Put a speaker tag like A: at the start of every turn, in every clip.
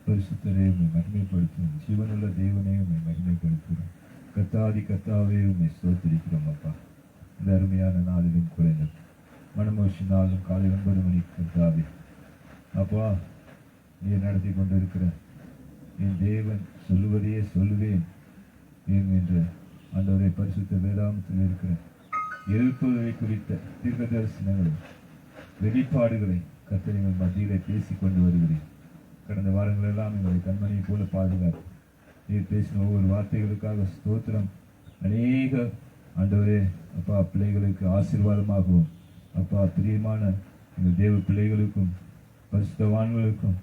A: பரிசுத்தரே உம்மை மகிமைப்படுத்தும். ஜீவனுள்ள தேவனே உம்மை மகிமைப்படுத்துகிறோம். கர்த்தாதி கர்த்தாவே உம்மை ஸ்தோத்திரிக்கிறோம் அப்பா. இந்த அருமையான நாளிலும் குறைந்த மனமோஷி நாளும் காலை 9 மணிக்கு கர்த்தாவே அப்பா நீர் நடத்தி கொண்டிருக்கிற என் தேவன் சொல்லுவதையே சொல்லுவேன் என்ற ஆண்டவரை பரிசுத்த வேதாகமத்தில் இருக்கிற எழுப்புதலை குறித்த தீர்க்க தரிசனங்களை வெளிப்பாடுகளை கர்த்தர் மத்தியிலே பேசிக் கொண்டு வருகிறேன். கடந்த வாரங்கள் எல்லாம் எங்களை கண்மணியை போல பாதுகாத்து நீர் பேசின ஒவ்வொரு வார்த்தைகளுக்காக ஸ்தோத்திரம். அநேக ஆண்டவரே அப்பா பிள்ளைகளுக்கு ஆசீர்வாதமாகவும் அப்பா பிரியமான எங்கள் தேவ பிள்ளைகளுக்கும் பரிசுத்தவான்களுக்கும்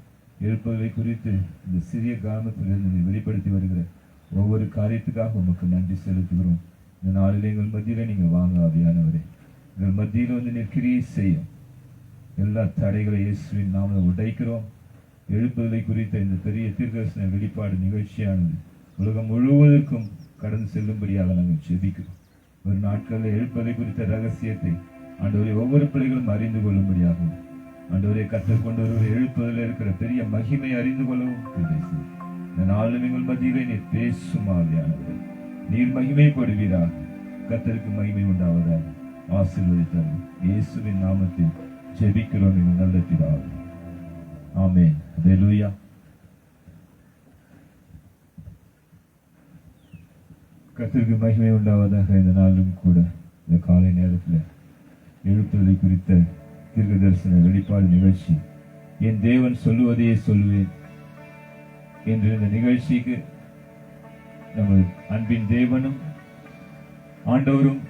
A: எழுப்புதலை குறித்து இந்த சிறிய கிராமத்திலிருந்து வெளிப்படுத்தி வருகிற ஒவ்வொரு காரியத்துக்காக உமக்கு நன்றி செலுத்துகிறோம். இந்த நாளில் எங்கள் மத்தியில் நீங்கள் வாங்க ஆவியானவரே, எங்கள் மத்தியில் வந்து நீர் கிரியை செய்யும். எல்லா தடைகளை இயேசுவின் நாம உடைக்கிறோம். எழுப்புதலை குறித்த இந்த பெரிய தீர்க்கதரிசன வெளிப்பாடு நிகழ்ச்சியானது உலகம் முழுவதற்கும் கடந்து செல்லும்படியாக நாங்கள் ஜெபிக்கிறோம். ஒரு நாட்களில் எழுப்புதலை குறித்த ரகசியத்தை ஆண்டவரை ஒவ்வொரு பிள்ளைகளும் அறிந்து கொள்ளும்படியாகவும் ஆண்டவரை கற்றுக் கொண்டு ஒரு எழுப்புதலில் இருக்கிற பெரிய மகிமை அறிந்து கொள்ளவும் இந்த நாளில் எங்கள் மத்தியிலே நீர் பேசும் ஆவியானவரே, நீர் மகிமைப்படுவீராக. கர்த்தருக்கு மகிமை உண்டாவதாக. ஆசீர்வதித்தரும் இயேசுவின் நாமத்தில் ஜெபிக்கிறோம் எங்கள் நல்ல பிதாவே. ஆமென். ஹல்லேலூயா. கர்த்தருக்கு மகிமை உண்டாவதாக. இந்த நாளும் கூட இந்த காலை நேரத்தில் எழுப்புதலை குறித்த தீர்க்க தரிசன வெளிப்பாடு நிகழ்ச்சி என் தேவன் சொல்லுவதையே சொல்லுவேன் என்ற இந்த நிகழ்ச்சிக்கு நமது அன்பின் தேவனும் ஆண்டவரும்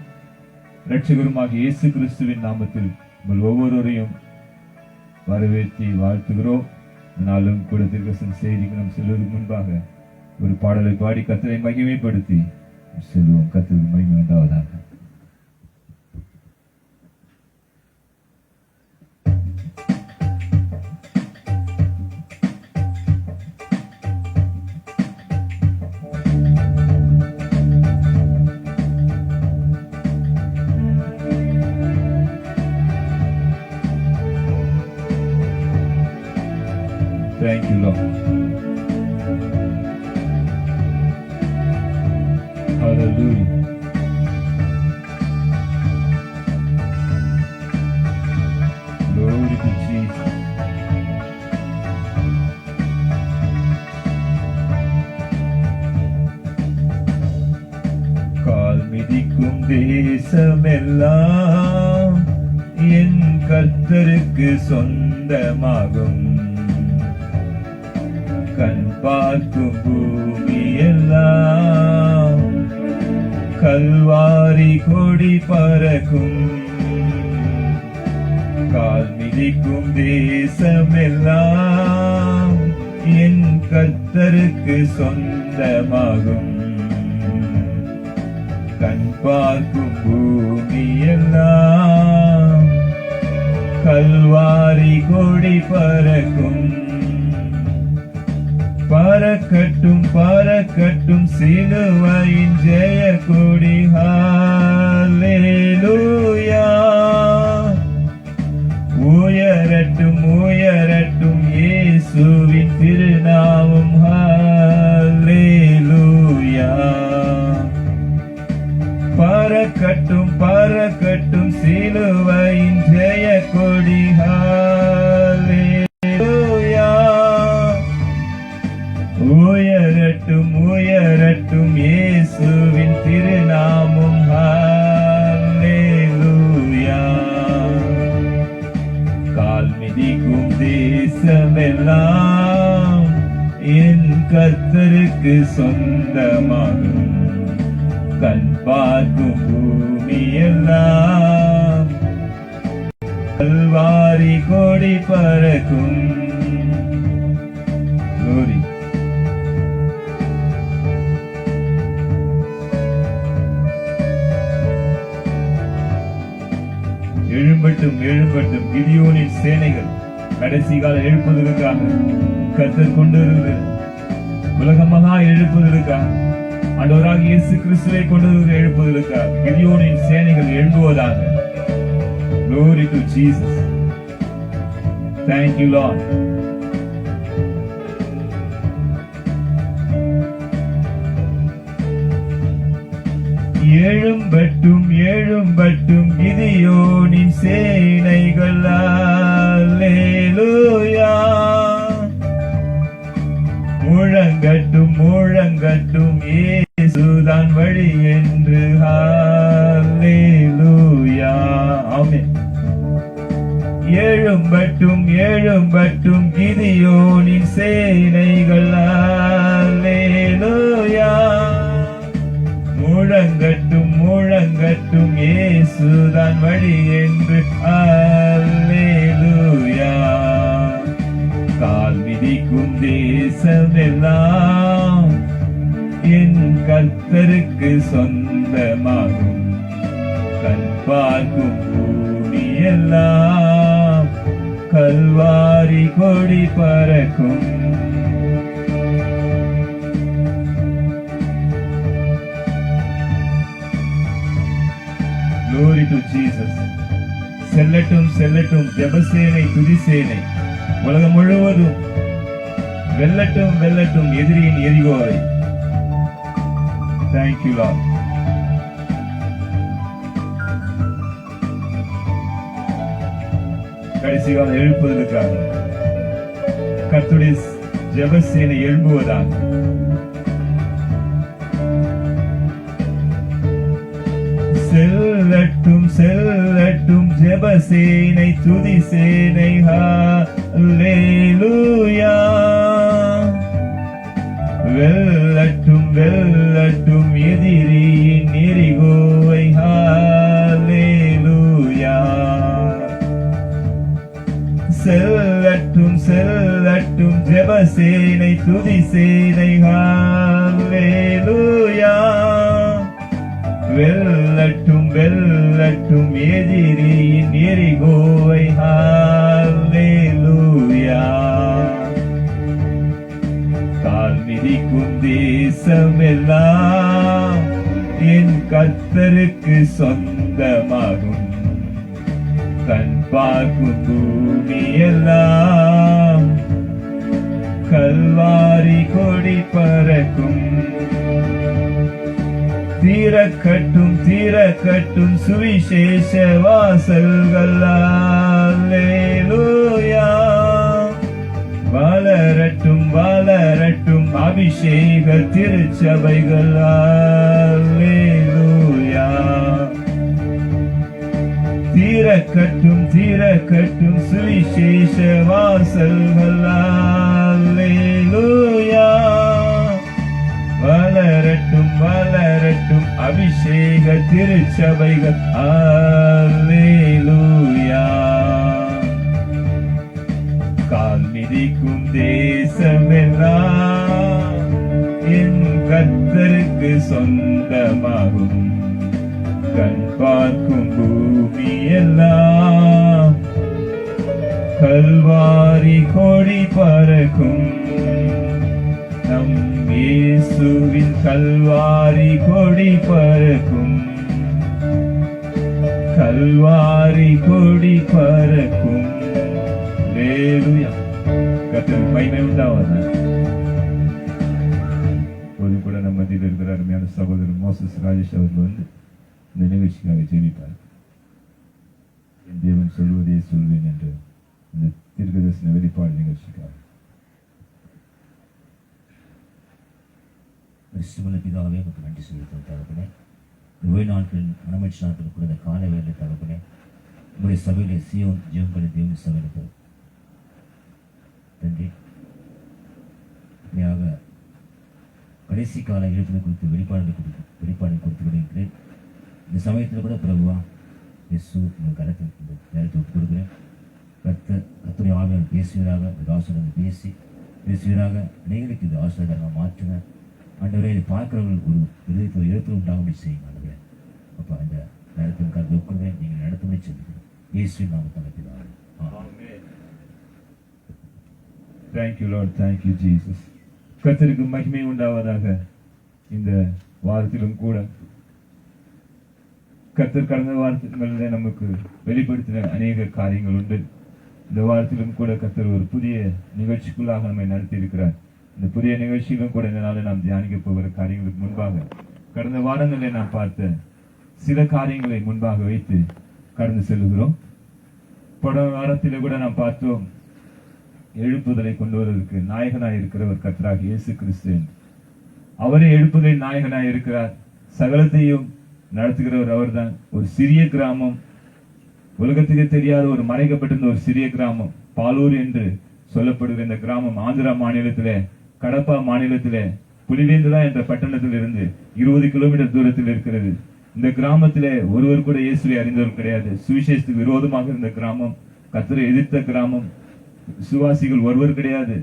A: இரட்சகருமாகிய இயேசு கிறிஸ்துவின் நாமத்தில் உங்கள் ஒவ்வொருவரையும் வரவேற்றி வாழ்த்துகிறோம். நாளும் கூட தீர்க்கதரிசன செய்திக்கு நாம் செல்வதற்கு முன்பாக ஒரு பாடலை பாடி கர்த்தரை மகிமைப்படுத்தி செல்வோம். கர்த்தருக்கு மகிமை உண்டாவதாக. Thank you, Lord. Hallelujah. Glory to Jesus. கால் மிதிக்கும் தேசமெல்லாம் என் கர்த்தருக்கு சொந்தமாகும். கண் பார்க்கும் பூமி எல்லாம் கல்வாரி கொடி பறக்கும். கால் மிதிக்கும் தேசமெல்லாம் என் கர்த்தருக்கு சொந்தமாகும். கண் பார்க்கும் பூமி எல்லாம் கல்வாரி கொடி பறக்கும். பறக்கட்டும் பறக்கட்டும் சிலுவையின் ஜெய கொடி. ஹல்லேலூயா. உயரட்டும் உயரட்டும் இயேசுவின் திருநாமம். ஹல்லேலூயா. பறக்கட்டும் பறக்கட்டும் சிலுவையின் ஜெய கொடி. உயரட்டும் உயரட்டும் இயேசுவின் திருநாமம். ஹல்லேலூயா. கால் மிதிக்கும் தேசமெல்லாம் என் கர்த்தருக்கு சொந்தமாகும். கண் பார்க்கும் பூமி எல்லாம் கல்வாரி கொடி பறக்கும். Glory. எழும்பட்டும் எழும்பட்டும். கிதியோனின் சேனைகள் கடைசி கால எழுப்புவதற்காக கர்த்தர் கொண்டு வருகிற உலகமாக எழுப்புவதற்காக, ஆண்டவராக இயேசு கிறிஸ்துவை கொண்டு வருகிற எழுப்புவதற்காக கிதியோனின் சேனைகள் எழும்புவதாக. Glory to Jesus. Thank you, Lord. எழும்பட்டும் எழும்பட்டும் கிதியோனின் சேனைகள். அல்லேலூயா. முழங்கட்டும் முழங்கட்டும் இயேசுதான் வழி என்று. அல்லேலூயா. ஆமென். எழும்பட்டும் எழும்பட்டும் கிதியோனின் சேனைகள். அல்லேலூயா. முழங்கட்டும் முழங்கட்டும் இயேசுதான் வழி என்று. அல்லேலூயா. கால் மிதிக்கும் தேசமெல்லாம் என் கர்த்தருக்கு சொந்தமாகும். கண் பார்க்கும் பூமியெல்லாம் கல்வாரி கொடி பறக்கும். Glory to Jesus. செல்லட்டும் செல்லட்டும் ஜெபசேனை துதிசேனை உலகம் முழுவதும். வெல்லட்டும் வெல்லட்டும் எதிரியின் எரிகோவை. Thank you, Lord. கடைசி கால எழுப்புவதற்காக கர்த்தருடைய ஜெபசேனை எழும்புவதாக. செல்லட்டும் செல்லட்டும் ஜெபசேனை துதிசேனை. அல்லேலூயா. வெல்லட்டும் வெல்லட்டும் எதிரியின் எரிகோவை. அல்லேலூயா. செல்லட்டும் செல்லட்டும் ஜெபசேனை துதிசேனை. அல்லேலூயா. வெல்லட்டும் வெல்லட்டும் எதிரியின் எரிகோவை. அல்லேலூயா. கால் மிதிக்கும் தேசமெல்லாம் என் கர்த்தருக்கு சொந்தமாகும். கண் பார்க்கும் பூமியெல்லாம் கல்வாரி கொடி பறக்கும். தீரக்கட்டும் தீரக்கட்டும் சுவிசேஷ வாசல்கள். அல்லேலூயா. வளரட்டும் வளரட்டும் அபிஷேக திருச்சபைகள். அல்லேலூயா. தீரக்கட்டும் தீரக்கட்டும் சுவிசேஷ வாசல்கள். அல்லேலூயா. வளரட்டும் வளரட்டும் அபிஷேக திருச்சபைகள். அல்லேலூயா. கால் மிதிக்கும் தேசமெல்லாம் என் கர்த்தருக்கு சொந்தமாகும். கண் பார்க்கும் பூமியெல்லாம் கல்வாரி கொடி பறக்கும். நம் இயேசுவின் கல்வாரி கொடி பறக்கும். கல்வாரி கொடி பறக்கும். அல்லேலூயா. கர்த்தருக்கு மகிமை உண்டாவதாக. ஒரு கூட நம்ம மத்தியில் இருக்கிற அருமையான சகோதரர் மோசஸ் ராஜேஷ் அவர்கள் வந்து இந்த நிகழ்ச்சிக்காக ஜெபிப்பார். என் தேவன் சொல்வதே சொல்வேன் என்று இந்த தீர்க்கதரிசன வெளிப்பாடு நிகழ்ச்சிக்காக.
B: கிறிஸ்துவ பிதாவே உங்களுக்கு நன்றி செலுத்தும் தகப்பனே. ஓய்வு நாட்களில் மனமற்ற நாட்கள் கூட இந்த காலை வேலை தகப்பனே உங்களுடைய சபையிலே சியோன் ஜீவன்படி தேவன் சபையிலுக்கு நன்றி. உண்மையாக கடைசி கால எழுத்துமை குறித்து வெளிப்பாடு கொடுத்து விடுகிறேன். இந்த சமயத்தில் கூட பிரபுவா இயேசு உங்கள் கருத்தில் இந்த நேரத்தை ஒப்புக் கொடுக்குறேன். கர்த்தருடைய ஆவியால் பேசுவீராக, இந்த ஆசிரியர்கள் பேசுவீராக, அநேகருக்கு இது ஆசிரியராக மாற்றுங்க. ஆண்டவரே, இதை பார்க்கிறவர்கள் ஒரு விதத்தில் எழுத்து உண்டாகும்படி செய்யுங்க. ஆண்டவரே அப்பா, இந்த நேரத்தில் கருத்து ஒப்புக்கிறேன். நீங்கள் நடத்தும்படி சொல்லுங்கள். இயேசுவின் நாமத்தில் பிதாவே. ஆமென்.
A: Thank you Lord, thank you Jesus. கர்த்தருக்கு மகிமை உண்டாவதாக. இந்த வாரத்திலும் கூட கர்த்தர் கடந்த வாரத்திலே நமக்கு வெளிப்படுத்தின அநேக காரியங்கள் உண்டு. இந்த வாரத்திலும் கூட கர்த்தர் ஒரு புதிய நிகழ்ச்சிக்குள்ளாக நம்மை நடத்தி இருக்கிறார். இந்த புதிய நிகழ்ச்சியிலும் கூட இந்த நாளில் நாம் தியானிக்க போகிற காரியங்களுக்கு முன்பாக கடந்த வாரங்களில் நாம் பார்த்த சில காரியங்களை முன்பாக வைத்து கடந்து செல்கிறோம். போன வாரத்திலே கூட நாம் பார்த்தோம், எழுப்புதலை கொண்டு வருவதற்கு நாயகனாய் இருக்கிறவர் கர்த்தராகிய இயேசு கிறிஸ்து. அவரே எழுப்புதலின் நாயகனாய் இருக்கிறார். சகலத்தையும் நடத்துகிறவர் அவர்தான். ஒரு சிறிய கிராமம், உலகத்துக்கு தெரியாத ஒரு மறைக்கப்பட்டிருந்த ஒரு சிறிய கிராமம், பாலூர் என்று சொல்லப்படுகிற இந்த கிராமம் ஆந்திரா மாநிலத்திலே, கடப்பா மாநிலத்திலே புலிவேந்தலா என்ற பட்டணத்தில் இருந்து 20 கிலோமீட்டர் தூரத்தில் இருக்கிறது. இந்த கிராமத்திலே ஒருவர் கூட இயேசுவை அறிந்தவர் கிடையாது. சுவிசேஷத்துக்கு விரோதமாக இருந்த கிராமம், கர்த்தரை எதிர்த்த கிராமம், சுவாசிகள் ஒருவர் கிடையாது.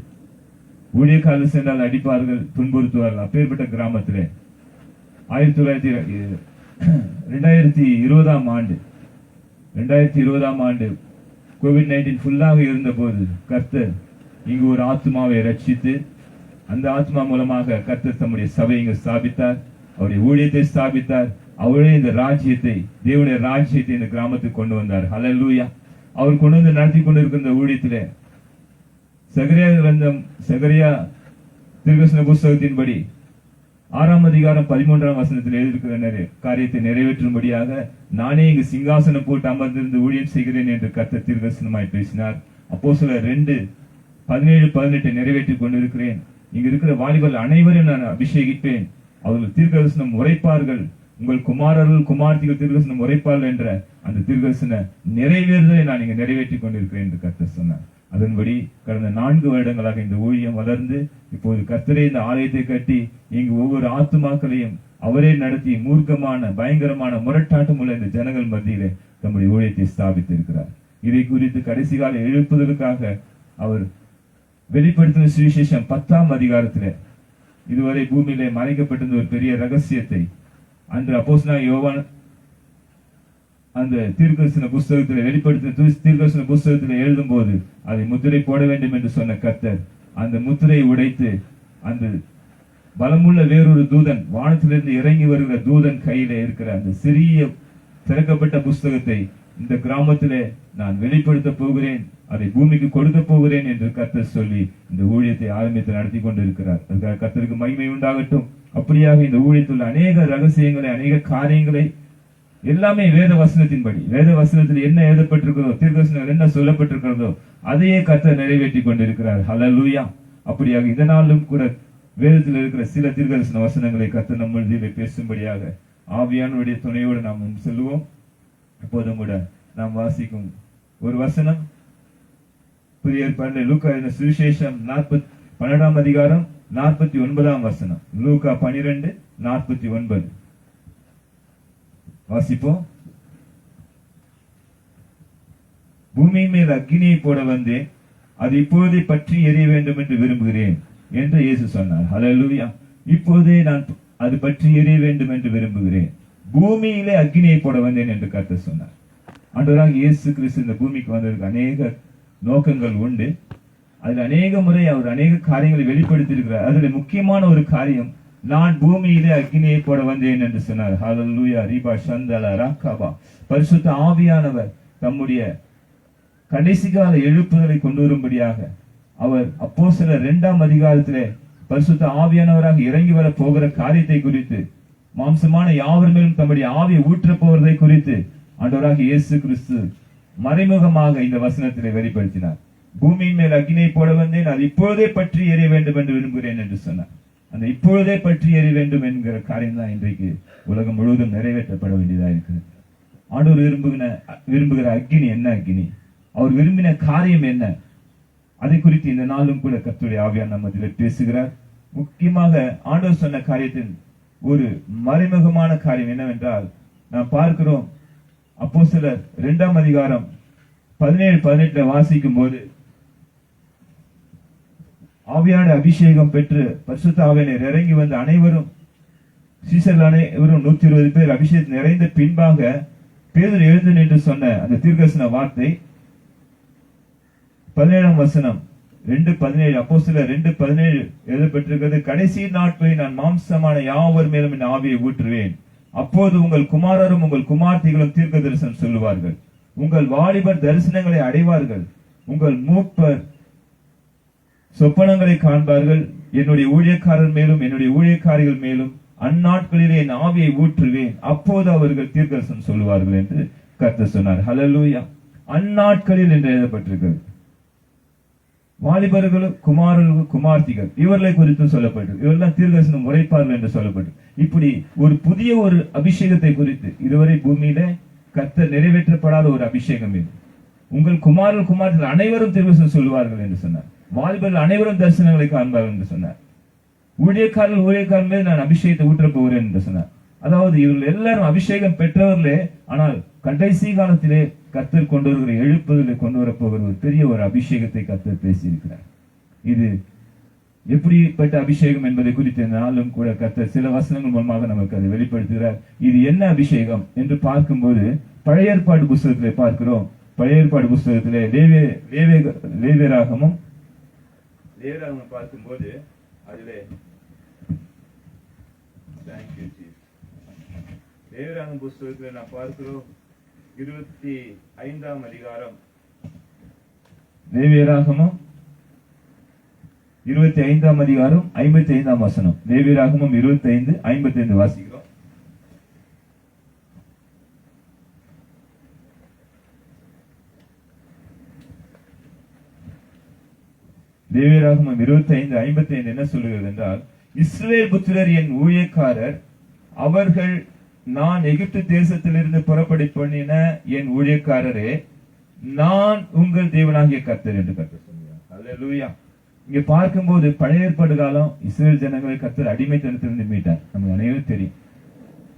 A: ஊழியக்காரர்கள் சென்றால் அடிப்பார்கள், துன்புறுத்துவார்கள். அப்பேற்பட்ட கிராமத்திலே 2020 ஆண்டு கோவிட்-19 ஃபுல்லாக இருந்த போது கர்த்தர் இங்கு ஒரு ஆத்மாவை ரட்சித்து அந்த ஆத்மா மூலமாக கர்த்தர் தம்முடைய சபை இங்கு ஸ்தாபித்தார். அவருடைய ஊழியத்தை ஸ்தாபித்தார். அவரே இந்த ராஜ்யத்தை, தேவனுடைய ராஜ்யத்தை இந்த கிராமத்துக்கு கொண்டு வந்தார். ஹல்லேலூயா. அவர் கொண்டு வந்து நடத்தி கொண்டிருக்கிற ஊழியத்திலே சகரியா தீர்க்கதரிசன புஸ்தகத்தின்படி 6ஆம் அதிகாரம் 13ஆம் வசனத்தில் எழுதியிருக்கிற காரியத்தை நிறைவேற்றும்படியாக நானே இங்கு சிங்காசனம் போட்டு அமர்ந்திருந்து ஊழியம் செய்கிறேன் என்று கர்த்தர் தீர்க்கதரிசனமாய் பேசினார். அப்போஸ்தலர் 2:17-18 நிறைவேற்றிக் கொண்டிருக்கிறேன். இங்கு இருக்கிற வாலிபர்கள் அனைவரும் நான் அபிஷேகிப்பேன், அவர்கள் தீர்க்கதரிசனம் உரைப்பார்கள், உங்கள் குமாரர்கள் குமார்த்திகள் தீர்க்கதரிசனம் உரைப்பார்கள் என்ற அந்த தீர்க்கதரிசன நிறைவேறுதலை நான் இங்கு நிறைவேற்றிக் கொண்டிருக்கிறேன் என்று கர்த்தர் சொன்னார். அதன்படி கடந்த 4 வருடங்களாக இந்த ஊழியம் வளர்ந்து இப்போது கர்த்தரே இந்த ஆலயத்தை கட்டி இங்கு ஒவ்வொரு ஆத்துமாக்களையும் அவரே நடத்தி மூர்க்கமான பயங்கரமான முரட்டாட்டம் உள்ள இந்த ஜனங்கள் மத்தியிலே தம்முடைய ஊழியத்தை ஸ்தாபித்திருக்கிறார். இதை குறித்து கடைசி கால எழுப்புதலுக்காக அவர் வெளிப்படுத்தின சுவிசேஷம் 10ஆம் அதிகாரத்திலே இதுவரை பூமியிலே மறைக்கப்பட்டிருந்த ஒரு பெரிய ரகசியத்தை அன்று அப்போஸ்தலனாகிய யோவான் அந்த தீர்க்கதரிசன புஸ்தகத்தில் வெளிப்படுத்தின தீர்க்கதரிசன புஸ்தகத்தில் எழுதும் போது அதை முத்திரை போட வேண்டும் என்று சொன்ன கர்த்தர் அந்த முத்திரையை உடைத்து அந்த பலமுள்ள வேறொரு தூதன், வானத்திலிருந்து இறங்கி வருகிற தூதன் கையிலே இருக்கிற அந்த சிறிய திறக்கப்பட்ட புஸ்தகத்தை இந்த கிராமத்திலே நான் வெளிப்படுத்த போகிறேன், அதை பூமிக்கு கொடுக்க போகிறேன் என்று கர்த்தர் சொல்லி இந்த ஊழியத்தை ஆரம்பித்து நடத்தி கொண்டிருக்கிறார். அதுக்காக கர்த்தருக்கு மகிமை உண்டாகட்டும். அப்படியாக இந்த ஊழியத்தில் அநேக ரகசியங்களை, அநேக காரியங்களை எல்லாமே வேத வசனத்தின்படி, வேத வசனத்தில் என்ன எழுதப்பட்டிருக்கிறதோ, தீர்க்கதரிசனம் என்ன சொல்லப்பட்டிருக்கிறதோ அதையே கர்த்தர் நிறைவேற்றி கொண்டிருக்கிறார். ஹல்லேலூயா. அப்படியாக இந்த நாளும் கூட வேதத்தில் இருக்கிற சில தீர்க்கதரிசன வசனங்களை கர்த்தர் நம்முடைய பேசும்படியாக ஆவியானவருடைய துணையோடு நாம் செல்வோம். இப்போதும் கூட நாம் வாசிக்கும் ஒரு வசனம் புதிய ஏற்பாட்டில் லூக்கா சுவிசேஷம் 12ஆம் அதிகாரம் 49ஆம் வசனம். லூக்கா 12:49 வாசிப்போம். பூமியின் மேல் அக்கினியை போட வந்தேன், அது இப்போதே பற்றி எரிய வேண்டும் என்று விரும்புகிறேன் என்று இயேசு சொன்னார். ஹல்லேலூயா. இப்போதே நான் அது பற்றி எரிய வேண்டும் என்று விரும்புகிறேன். பூமியிலே அக்கினியை போட வந்தேன் என்று கர்த்தர் சொன்னார். ஆண்டவராகிய இயேசு கிறிஸ்து இந்த பூமிக்கு வந்ததற்கு அநேக நோக்கங்கள் உண்டு. அதில் அநேக முறை அவர் அநேக காரியங்களை வெளிப்படுத்தி இருக்கிறார். அதில் முக்கியமான ஒரு காரியம், நான் பூமியிலே அக்கினியை போட வந்தேன் என்று சொன்னார். ஹல்லேலூயா. ரீபா சந்தல ராக்காபா. பரிசுத்த ஆவியானவர் தம்முடைய கடைசி கால எழுப்புதலை கொண்டு வரும்படியாக அவர் அப்போஸ்தலர் 2ஆம் அதிகாரத்திலே பரிசுத்த ஆவியானவராக இறங்கி வர போகிற காரியத்தை குறித்து, மாம்சமான யாவர் மேலும் தம்முடைய ஆவியை ஊற்ற போவதை குறித்து ஆண்டவராகிய இயேசு கிறிஸ்து மறைமுகமாக இந்த வசனத்திலே வெளிப்படுத்தினார். பூமியின் மேல் அக்கினியை போட வந்தேன், அது இப்பொழுதே பற்றி எரிய வேண்டும் என்று விரும்புகிறேன் என்று சொன்னார். அந்த இப்பொழுதே பற்றி எரிய வேண்டும் என்கிற காரியம் தான் இன்றைக்கு உலகம் முழுவதும் நிறைவேற்றப்பட வேண்டியதாக இருக்கிறது. ஆண்டவர் விரும்புகிற அக்கினி என்ன? அக்கினி அவர் விரும்பின காரியம் என்ன? அதை குறித்து இந்த நாளும் கூட கர்த்தருடைய ஆவியானவர் நம்மில் பேசுகிறார். முக்கியமாக ஆண்டவர் சொன்ன காரியத்தின் ஒரு மறைமுகமான காரியம் என்னவென்றால், நாம் பார்க்கிறோம் அப்போஸ்தலர் 2ஆம் அதிகாரம் 17-18 வாசிக்கும் போது, ஆவியான அபிஷேகம் பெற்று பரிசுத்த ஆவியானவர் இறங்கி வந்த அனைவரும், சீசர்கள் அனைவரும் 120 பேர் அபிஷேகம் நிறைந்த பின்பாக பேதுரு எழுந்து நின்று சொன்ன அந்த தீர்க்கதரிசன வார்த்தை 17ஆம் வசனம் 2:17 அப்போஸ்தலர் 2:17 எழுதப்பட்டிருக்கிறது. கடைசி நாட்களில் நான் மாம்சமான யாவர் மேலும் என் ஆவியை ஊற்றுவேன். அப்போது உங்கள் குமாரரும் உங்கள் குமார்த்திகளும் தீர்க்க தரிசனம் சொல்லுவார்கள். உங்கள் வாலிபர் தரிசனங்களை அடைவார்கள். உங்கள் மூப்பர் சொப்பனங்களை காண்பார்கள். என்னுடைய ஊழியக்காரர் மேலும் என்னுடைய ஊழியக்காரிகள் மேலும் அந்நாட்களிலே என் ஆவியை ஊற்றுவேன். அப்போது அவர்கள் தீர்க்கதரிசனம் சொல்லுவார்கள் என்று கர்த்தர் சொன்னார். ஹல்லேலூயா. அந்நாட்களில் என்று எழுதப்பட்டிருக்கிறது. வாலிபர்களும் குமாரர்கள் குமார்த்திகள் இவர்களை குறித்து சொல்லப்பட்டு இவரெல்லாம் தீர்க்கதரிசனம் உரைப்பார்கள் என்று சொல்லப்பட்டு இப்படி ஒரு புதிய ஒரு அபிஷேகத்தை குறித்து இதுவரை பூமியில கர்த்தர் நிறைவேற்றப்படாத ஒரு அபிஷேகம் இது. உங்கள் குமாரர்கள் குமார்த்திகள் அனைவரும் தீர்க்கதரிசனம் சொல்லுவார்கள் என்று சொன்னார். வாலிபர்கள் அனைவரும் தரிசனங்களை காண்பார்கள் என்று சொன்னார். ஊழியக்காரர் மேல் நான் அபிஷேகத்தை ஊற்றப் போகிறேன் என்று சொன்னார். அதாவது இவர்கள் எல்லாரும் அபிஷேகம் பெற்றவர்களே, ஆனால் கடைசி காலத்திலே கர்த்தர் கொண்டு வருகிற எழுப்புதலை கொண்டு வரப்போகிற ஒரு பெரிய ஒரு அபிஷேகத்தை கர்த்தர் பேசியிருக்கிறார். இது எப்படிப்பட்ட அபிஷேகம் என்பதை குறித்த நாளும் கூட கர்த்தர் சில வசனங்கள் மூலமாக நமக்கு அதை வெளிப்படுத்துகிறார். இது என்ன அபிஷேகம் என்று பார்க்கும்போது பழைய ஏற்பாடு புஸ்தகத்திலே பார்க்கிறோம். பழைய ஏற்பாடு புஸ்தகத்திலே லேவியராகமம் பார்க்கும்போது அதிலே லேவியராகமம் புஸ்தகத்தில் நான் பார்க்கிறோம் 25ஆம் அதிகாரம். லேவியராகமம் 25ஆம் அதிகாரம் 55ஆம் வசனம். லேவியராகமம் 25:55 வாசிக்கிறோம். லேவியராகமம் 25:55 என்ன சொல்லுகிறது என்றால், இஸ்ரவேல் புத்திரர் என் ஊழியக்காரர், அவர்கள் நான் எகிப்து தேசத்திலிருந்து புறப்படி பண்ணின என் ஊழியக்காரரே, நான் உங்கள் தேவனாகிய கர்த்தர் என்று கர்த்தர் சொல்கிறார். அல்லேலூயா. இங்க பார்க்கும்போது பழைய ஏற்பாடு காலம் இஸ்ரவேல் ஜனங்களை கர்த்தர் அடிமைத்தனத்திலிருந்து மீட்டார். நமக்கு அனைவரும் தெரியும்.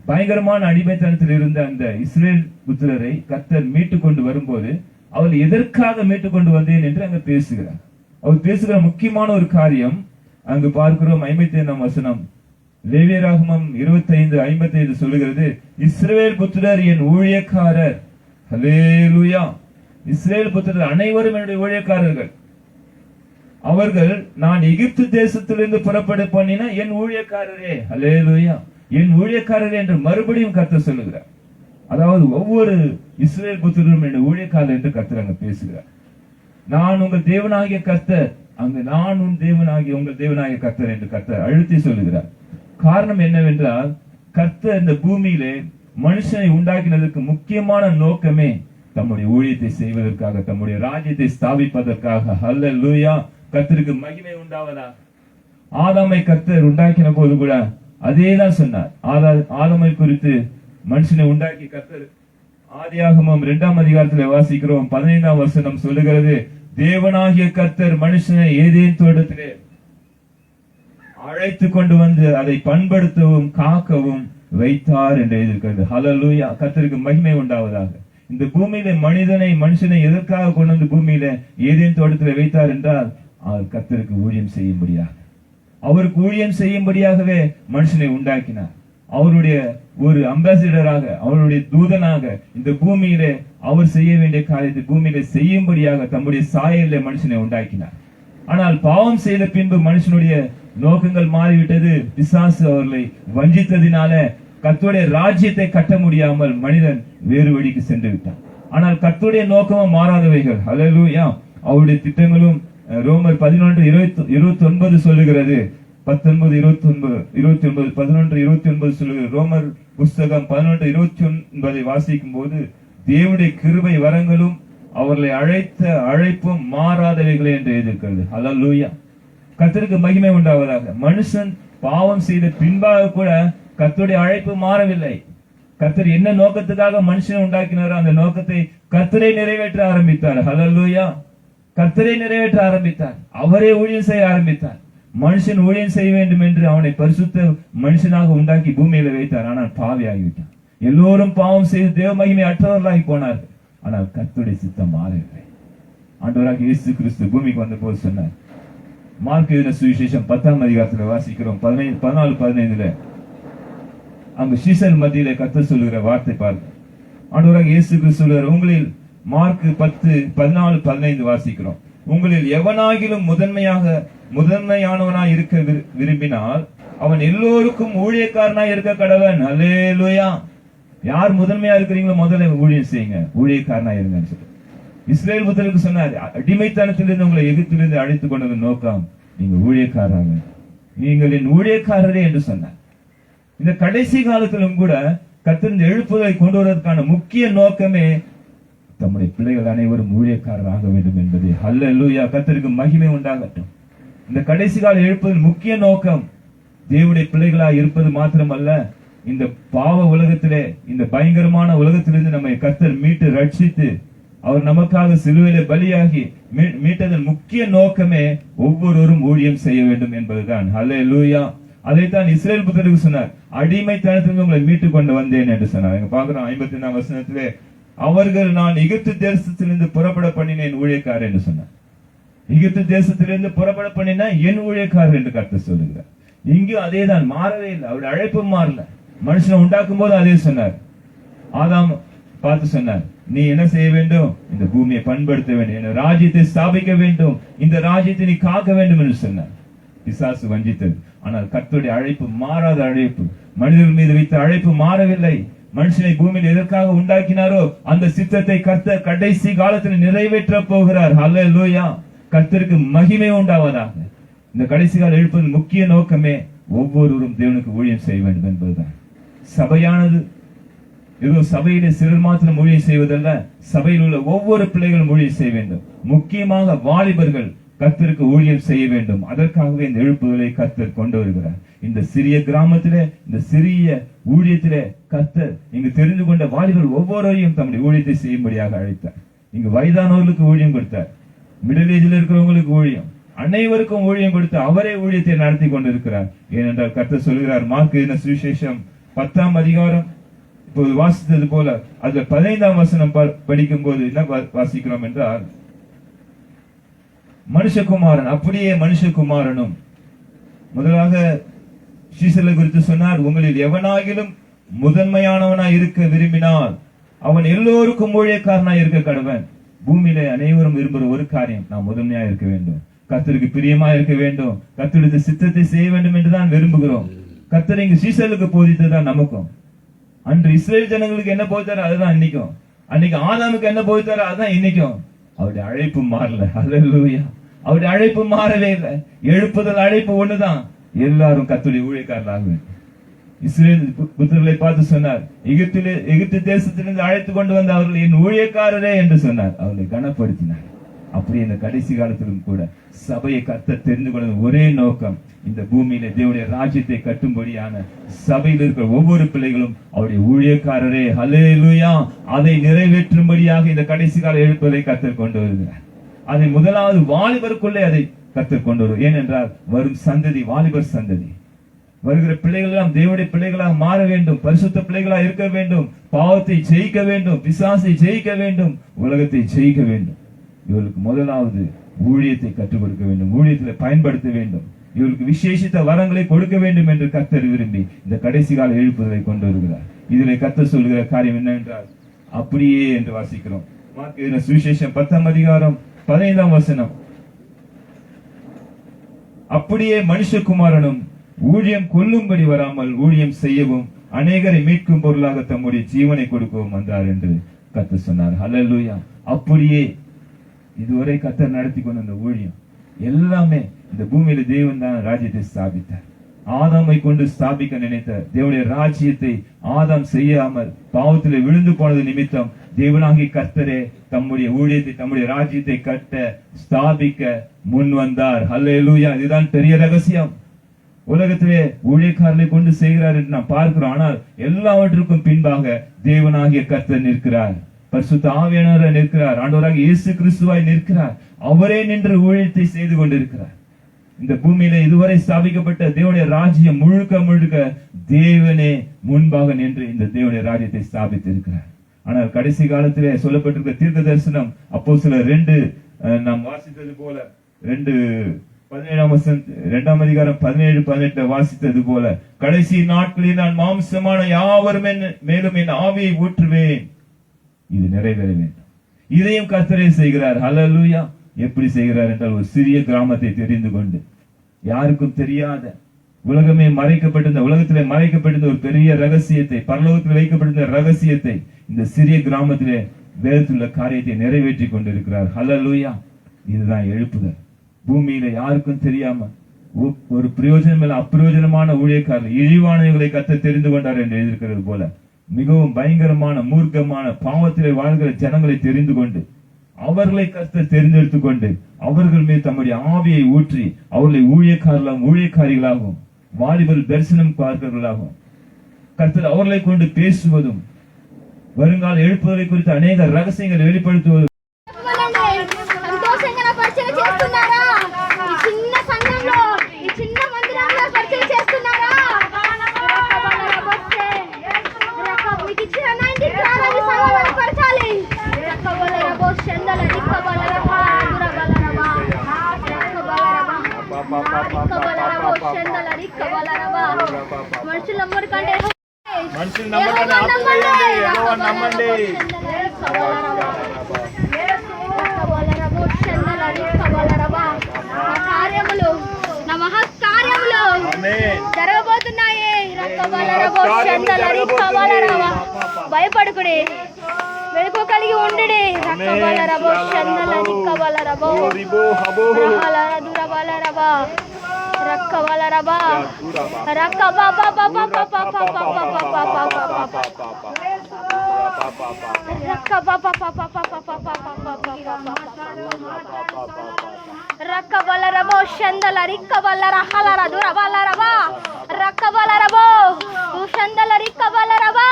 A: பயங்கரமான அடிமைத்தனத்தில் இருந்த அந்த இஸ்ரவேல் புத்திரரை கர்த்தர் மீட்டு கொண்டு வரும்போது அவர்கள் எதற்காக மீட்டு கொண்டு வந்தேன் என்று அங்க பேசுகிறார். அவர் பேசுகிற முக்கியமான ஒரு காரியம் அங்கு பார்க்கிறோம். 55ஆம் வசனம் லேவியராகமம் 25:55 சொல்லுகிறது, இஸ்ரவேல் புத்திரர் என் ஊழியக்காரர். ஹல்லேலூயா. இஸ்ரவேல் புத்திரர் அனைவரும் என்னுடைய ஊழியக்காரர்கள். அவர்கள் நான் எகிப்து தேசத்திலிருந்து புறப்பட பண்ணின என் ஊழியக்காரரே. ஹல்லேலூயா. என் ஊழியக்காரரே என்று மறுபடியும் கர்த்தர் சொல்லுகிறார். அதாவது ஒவ்வொரு இஸ்ரவேல் புத்திரரும் என்னுடைய ஊழியக்காரர் என்று கர்த்தர் அங்க பேசுகிறார். நான் உங்கள் தேவனாகிய கர்த்தர், அங்கு நான் உன் தேவனாகிய உங்கள் தேவனாகிய கர்த்தர் என்று கர்த்தர் அழுத்தி சொல்லுகிறார். காரணம் என்னவென்றால், கர்த்தர் இந்த பூமியிலே மனுஷனை உண்டாக்கினதற்கு முக்கியமான நோக்கமே தம்முடைய ஊழியத்தை செய்வதற்காக, தம்முடைய ராஜ்யத்தை ஸ்தாபிப்பதற்காக. ஹல்லேலூயா. கர்த்தருக்கு மகிமை உண்டாவதா. ஆதாமை கர்த்தர் உண்டாக்கின போது கூட அதேதான் சொன்னார். ஆதாமை குறித்து மனுஷனை உண்டாக்கி கர்த்தர் ஆதியாகமம் 2ஆம் அதிகாரத்தில் வாசிக்கிறோம். 15ஆம் வசனம் சொல்லுகிறது, தேவனாகிய கர்த்தர் மனுஷனை ஏதேன் தோட்டத்திலே அழைத்து கொண்டு வந்து அதை பண்படுத்தவும் காக்கவும் வைத்தார் என்று எழுதியிருக்கிறது. ஹல்லேலூயா. கர்த்தருக்கு மகிமை உண்டாவதாக. இந்த பூமியில மனுஷனை எதற்காக கொண்டு வந்து பூமியில ஏதேன் தோட்டத்தில் வைத்தார் என்றால், அவர் கர்த்தருக்கு ஊழியம் செய்யும்படியாக, அவருக்கு ஊழியம் செய்யும்படியாகவே மனுஷனை உண்டாக்கினார். அவருடைய ஒரு அம்பாசிடராக, அவருடைய தூதனாக இந்த பூமியிலே அவர் செய்ய வேண்டிய காரியத்தை பூமியில செய்யும்படியாக தம்முடைய சாயலிலே மனுஷனை உண்டாக்கினார். ஆனால் பாவம் செய்த பின்பு மனுஷனுடைய நோக்கங்கள் மாறிவிட்டது. பிசாசு அவர்களை வஞ்சித்ததினால கர்த்தருடைய ராஜ்யத்தை கட்ட முடியாமல் மனிதன் வேறு வழிக்கு சென்று விட்டான். ஆனால் கர்த்தருடைய நோக்கமும் மாறாதவைகள். ஹல்லேலூயா. அவருடைய திட்டங்களும் ரோமர் 11:29 சொல்லுகிறது. 11:29 சொல்லுகிறது. ரோமர் புஸ்தகம் 11:29 வாசிக்கும் போது, தேவனுடைய கிருபை வரங்களும் அவர்களை அழைத்த அழைப்பும் மாறாதவைகளே என்று எழுதியிருக்கிறது. ஹல்லேலூயா. கர்த்தருக்கு மகிமை உண்டாவதாக. மனுஷன் பாவம் செய்த பின்பாக கூட கர்த்தருடைய அழைப்பு மாறவில்லை. கர்த்தர் என்ன நோக்கத்துக்காக மனுஷனை உண்டாக்கினாரோ அந்த நோக்கத்தை கர்த்தரை நிறைவேற்ற ஆரம்பித்தார். ஹல்லேலூயா. கர்த்தரை நிறைவேற்ற ஆரம்பித்தார். அவரே ஊழியம் செய்ய ஆரம்பித்தார். மனுஷன் ஊழியம் செய்ய வேண்டும் என்று அவனை பரிசுத்த மனுஷனாக உண்டாக்கி பூமியில வைத்தார். ஆனால் பாவி ஆகிவிட்டான். எல்லோரும் பாவம் செய்து தேவ மகிமை அற்றவர்களாகி போனார்கள். ஆனால் கர்த்தருடைய சித்தம் மாறவில்லை. ஆண்டவராக இயேசு கிறிஸ்து பூமிக்கு வந்த போது சொன்னார். மார்க் எழுதின சுவிசேஷம் 10ஆம் அதிகாரத்தில் வாசிக்கிறோம். 14:15 அங்கு சீசர் மத்தியிலே கர்த்தர் சொல்லுகிற வார்த்தை பாருங்க. ஆண்டவராக இயேசு கிறிஸ்து உங்களில் மார்க் 10:14-15 வாசிக்கிறோம். உங்களில் எவனாகிலும் முதன்மையானவனாய் இருக்க விரும்பினால் அவன் எல்லோருக்கும் ஊழியக்காரனாய் இருக்க கடவன். அல்லேலூயா. யார் முதன்மையா இருக்கிறீங்களோ முதல்ல ஊழியம் செய்யுங்க, ஊழியக்காரனாய் இருங்கன்னு சொல்லி இஸ்ரேல் புத்தருக்கு சொன்னார். அடிமைத்தனத்திலிருந்து உங்களை எகிப்திலிருந்து அழைத்துக் கொண்டது நோக்கம் நீங்க ஊழியக்காரராக, நீங்கள் என் ஊழியக்காரரே என்று சொன்னார். இந்த கடைசி காலத்திலும் கூட கர்த்தரின் எழுப்புதலை கொண்டு வருவதற்கான முக்கிய நோக்கமே தம்முடைய பிள்ளைகள் அனைவரும் ஊழியக்காரராக வேண்டும் என்பது. அல்லேலூயா. கர்த்தருக்கு மகிமை உண்டாகட்டும். இந்த கடைசி கால எழுப்புதல் முக்கிய நோக்கம் தேவனுடைய பிள்ளைகளாக இருப்பது மாத்திரமல்ல, இந்த பாவ உலகத்திலே, இந்த பயங்கரமான உலகத்திலிருந்து நம்மை கர்த்தர் மீட்டு ரட்சித்து அவர் நமக்காக சிலுவையிலே பலியாகி மீட்டதன் முக்கிய நோக்கமே ஒவ்வொருவரும் ஊழியம் செய்ய வேண்டும் என்பதுதான். அல்லேலூயா. அதைத்தான் இஸ்ரேல் புத்தருக்கு சொன்னார். அடிமைத்தனத்திலிருந்து உங்களை மீட்டு கொண்டு வந்தேன் என்று சொன்னார். எங்க பாக்குறோம் 54 வசனத்திலே, அவர்கள் நான் எகிப்து தேசத்திலிருந்து புறப்பட பண்ணினேன் ஊழியக்காரர் என்று சொன்னார். எகிப்து தேசத்திலிருந்து புறப்பட பண்ணினா என் ஊழியக்காரர் என்று கர்த்தர் சொல்லுகிறார். இங்கேயும் அதே தான், மாறவே இல்லை. அவருடைய அழைப்பு மாறல. மனுஷனை உண்டாக்கும் போது அதே சொன்னார். ஆதாம் பார்த்து சொன்னார், நீ என்ன செய்ய வேண்டும்? இந்த பூமியை பண்படுத்த வேண்டும், என் ராஜ்யத்தை ஸ்தாபிக்க வேண்டும், இந்த ராஜ்யத்தை நீ காக்க வேண்டும் என்று சொன்னார். பிசாசு வஞ்சித்தது. ஆனால் கர்த்தருடைய அழைப்பு மாறாத அழைப்பு. மனிதர்கள் மீது வைத்த அழைப்பு மாறவில்லை. மனுஷனை பூமியில் எதற்காக உண்டாக்கினாரோ அந்த சித்தத்தை கர்த்தர் கடைசி காலத்தில் நிறைவேற்ற போகிறார். அல்லேலூயா. கர்த்தருக்கு மகிமை உண்டாவதாக. இந்த கடைசி கால எழுப்பதின் முக்கிய நோக்கமே ஒவ்வொருவரும் தேவனுக்கு ஊழியம் செய்ய வேண்டும் என்பதுதான். சபையானது ஏதோ சபையிலே சிலர் மாத்திரம் ஊழியம் செய்வதல்ல, சபையில் உள்ள ஒவ்வொரு பிள்ளைகளும் ஊழியம் செய்ய வேண்டும். முக்கியமாக வாலிபர்கள் கர்த்தருக்கு ஊழியம் செய்ய வேண்டும். அதற்காகவே இந்த எழுப்புதலை கர்த்தர் கொண்டு வருகிறார். இந்த சிறிய கிராமத்திலே, இந்த சிறிய ஊழியத்திலே கர்த்தர் இங்கு தெரிந்து கொண்ட வாலிபர்கள் ஒவ்வொருவரையும் தம்முடைய ஊழியத்தை செய்யும்படியாக அழைத்தார். இங்கு வயதானவர்களுக்கு ஊழியம் கொடுத்தார், மிடில் ஏஜில் இருக்கிறவங்களுக்கு ஊழியம், அனைவருக்கும் ஊழியம் கொடுத்து அவரே ஊழியத்தை நடத்தி கொண்டிருக்கிறார். ஏனென்றால் கர்த்தர் சொல்கிறார், மார்க் எழுதின சுவிசேஷம் 10ஆம் அதிகாரம் இப்போது வாசித்தது போல அதுல 15ஆம் வசனம் படிக்கும் போது என்ன வாசிக்கிறோம் என்றால், மனுஷகுமாரன், அப்படியே மனுஷகுமாரனும் முதலாக சீசர்களை குறித்து சொன்னார். உங்களில் எவனாகிலும் முதன்மையானவனாய் இருக்க விரும்பினால் அவன் எல்லோருக்கும் ஊழியக்காரனாய் இருக்க கடவன். பூமியில அனைவரும் விரும்புற ஒரு காரியம், நாம் முதன்மையா இருக்க வேண்டும், கர்த்தருக்கு பிரியமா இருக்க வேண்டும், கர்த்தருடைய சித்தத்தை செய்ய வேண்டும் என்றுதான் விரும்புகிறோம். கர்த்தர் இங்கு சீசர்களுக்கு போதித்ததுதான் நமக்கும். அன்று இஸ்ரேல் ஜனங்களுக்கு என்ன போதித்தாரோ அதுதான் இன்னைக்கும். அன்னைக்கு ஆதாமுக்கு என்ன போதித்தாரோ அதுதான் இன்னைக்கும். அவருடைய அழைப்பு மாறல. அல்லேலூயா. அவருடைய அழைப்பு மாறவே இல்லை. எழுப்புதல் அழைப்பு ஒண்ணுதான். எல்லாரும் கர்த்தருடைய ஊழியக்காரர்களாக வேண்டும். இஸ்ரேல் புத்திரர்களை பார்த்து சொன்னார், எகிப்து தேசத்திலிருந்து அழைத்து கொண்டு வந்த அவர்கள் என் ஊழியக்காரரே என்று சொன்னார். அவர்களை கனப்படுத்தினார். அப்படி இந்த கடைசி காலத்திலும் கூட சபையை கர்த்தர் தெரிந்து கொண்ட ஒரே நோக்கம், இந்த பூமியில தேவனுடைய ராஜ்யத்தை கட்டும்படியான சபையில் இருக்கிற ஒவ்வொரு பிள்ளைகளும் அவருடைய ஊழியக்காரரே. அல்லேலூயா. அதை நிறைவேற்றும்படியாக இந்த கடைசி கால எழுப்பதை கர்த்தர் கொண்டு வருகிறார். அதை முதலாவது வாலிபருக்குள்ளே அதை கர்த்தர் கொண்டு வருவார். ஏனென்றால் வரும் சந்ததி வாலிபர் சந்ததி. வருகிற பிள்ளைகள் எல்லாம் தேவனுடைய பிள்ளைகளாக மாற வேண்டும், பரிசுத்த பிள்ளைகளாக இருக்க வேண்டும், பாவத்தை ஜெயிக்க வேண்டும், பிசாசை ஜெயிக்க வேண்டும், உலகத்தை ஜெயிக்க வேண்டும். இவர்களுக்கு முதலாவது ஊழியத்தை கற்றுக் கொடுக்க வேண்டும், ஊழியத்தில் பயன்படுத்த வேண்டும், இவர்களுக்கு விசேஷித்த வரங்களை கொடுக்க வேண்டும் என்று கர்த்தர் விரும்பி இந்த கடைசி கால எழுப்புதலை கொண்டு வருகிறார். இதில் கர்த்தர் சொல்லுகிற காரியம் என்னவென்றால், அப்படியே என்று வாசிக்கிறோம். மார்க் எழுதின சுவிசேஷம் 10ஆம் அதிகாரம் 15ஆம் வசனம், அப்படியே மனுஷகுமாரனும் ஊழியம் கொல்லும்படி வராமல் ஊழியம் செய்யவும் அநேகரை மீட்கும் பொருளாக தம்முடைய ஜீவனை கொடுக்கவும் வந்தார் என்று கர்த்தர் சொன்னார். அல்லேலூயா. அப்படியே இதுவரை கர்த்தர் நடத்தி கொண்ட அந்த ஊழியம் எல்லாமே இந்த பூமியில தேவன் தான் ராஜ்யத்தை ஸ்தாபித்தார். ஆதாமை கொண்டு ஸ்தாபிக்க நினைத்த தேவனுடைய ராஜ்யத்தை ஆதாம் செய்யாமல் பாவத்திலே விழுந்து போனது நிமித்தம் தேவனாகி கர்த்தரே தம்முடைய ஊழியத்தை, தம்முடைய ராஜ்யத்தை கட்ட ஸ்தாபிக்க முன் வந்தார். அல்லேலூயா. இதுதான் பெரிய ரகசியம். உலகத்திலே ஊழியக்காரர்களை கொண்டு செய்கிறார் என்று நாம் பார்க்கிறோம். ஆனால் எல்லாவற்றுக்கும் பின்பாக தேவனாகிய கர்த்தர் நிற்கிறார், பரிசுத்த ஆவியானவர் நிற்கிறார், ஆண்டவராக இயேசு கிறிஸ்துவாய் நிற்கிறார். அவரே நின்று ஊழியத்தை செய்து கொண்டிருக்கிறார். இந்த பூமியில இதுவரை ஸ்தாபிக்கப்பட்ட தேவனுடைய ராஜ்யம் முழுக்க முழுக்க தேவனே முன்பாக நின்று இந்த தேவனுடைய ராஜ்யத்தை ஸ்தாபித்து இருக்கிறார். ஆனால் கடைசி காலத்திலே சொல்லப்பட்டிருக்க தீர்க்க தரிசனம் அப்போஸ்தலர் 2 நாம் வாசித்தது போல 2ஆம் அதிகாரம் 17-18 வாசித்தது போல, கடைசி நாட்களில் நான் மாம்சமான யாவரும் மேலும் என் ஆவியை ஊற்றுவேன், இது நிறைவேற வேண்டும். இதையும் கர்த்தரே செய்கிறார். ஹல்லேலூயா. எப்படி செய்கிறார் என்றால், ஒரு சிறிய கிராமத்தை தெரிந்து கொண்டு, யாருக்கும் தெரியாத, உலகமே மறைக்கப்பட்டிருந்த, உலகத்திலே மறைக்கப்பட்டிருந்த ஒரு பெரிய ரகசியத்தை, பரலோகத்தில் வைக்கப்பட்டிருந்த ரகசியத்தை இந்த சிறிய கிராமத்திலே வேதத்துள்ள காரியத்தை நிறைவேற்றி கொண்டிருக்கிறார். ஹல்லேலூயா. இதுதான் எழுப்புதல். பூமியில யாருக்கும் தெரியாம ஒரு பிரயோஜனம் இல்ல அப்பிரயோஜனமான ஊழியக்காரர்கள், இழிவானவர்களை கர்த்தர் தெரிந்து கொண்டார் என்று எழுதியிருக்கிறது போல, மிகவும் பயங்கரமான மூர்க்கமான பாவத்திலே வாழ்கிற ஜனங்களை தெரிந்து கொண்டு, அவர்களை கர்த்தர் தெரிந்தெடுத்துக் கொண்டு, அவர்கள் மீது தம்முடைய ஆவியை ஊற்றி, அவர்களை ஊழியக்காரிகளாகவும் வாலிபல் தரிசனம் பார்க்கிறவர்களாகவும் கர்த்தர் அவர்களை கொண்டு பேசுவதும், வருங்கால எழுப்புதலை குறித்து அநேக ரகசியங்களை வெளிப்படுத்துவதும்.
C: సంతోషంగా పరిచయం చేస్తున్నారా? ఈ చిన్న సంఘంలో, ఈ చిన్న మందిరంలో పరిచయం చేస్తున్నారా? మీకు ఇచ్చిన 90 గ్రామాల సంఘాలను పరచాలి. మనుషులందరి కంటే నమ్మండి. కార్యములు, నా మహత్కార్యములు జరగబోతున్నాయి. భయపడుకుడి, వెలుగు కలిగి ఉండి. రక్కబలరబో షందల రిక్కబలర హలర దురబలరబా రక్కబలరబో షందల రిక్కబలరబా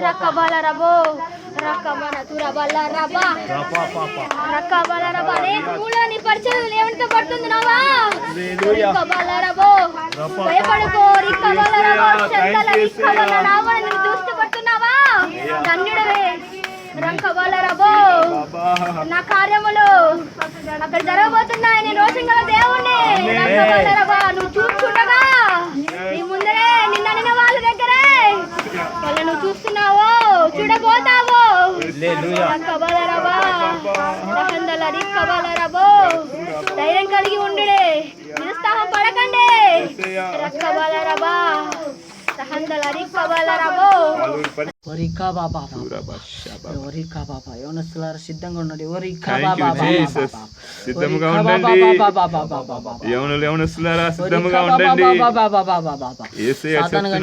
C: రక్కబలరబో రక్కబల దురబలరబా రక్కబలరబా. రేపు మూలని పరిచయం ఏమంటే పడుతుంది నావా? రిక్కబలరబో భయపడుకో. రిక్కబలరబో షందల రిక్కబల నావా దూష్టపడుతున్నావా? ధన్యుడవే. రక్కబలరబో నా కార్యములు అక్కడ జరగబోతున్నాయి. నేను రోషం గల దేవుణ్ణి. రక్కబలరబా నువ్వు చూస్తుండగా నీ ముందరే నిన్న వాళ్ళ దగ్గరే వాళ్ళు నువ్వు చూస్తున్నావో చూడబోతావో. రక్కబలరబా రిక్కబలరబో. ధైర్యం కలిగి ఉండు, నిరుత్సాహం పడకండి. రక్కబలరబా సిద్ధంగా ఉండండి.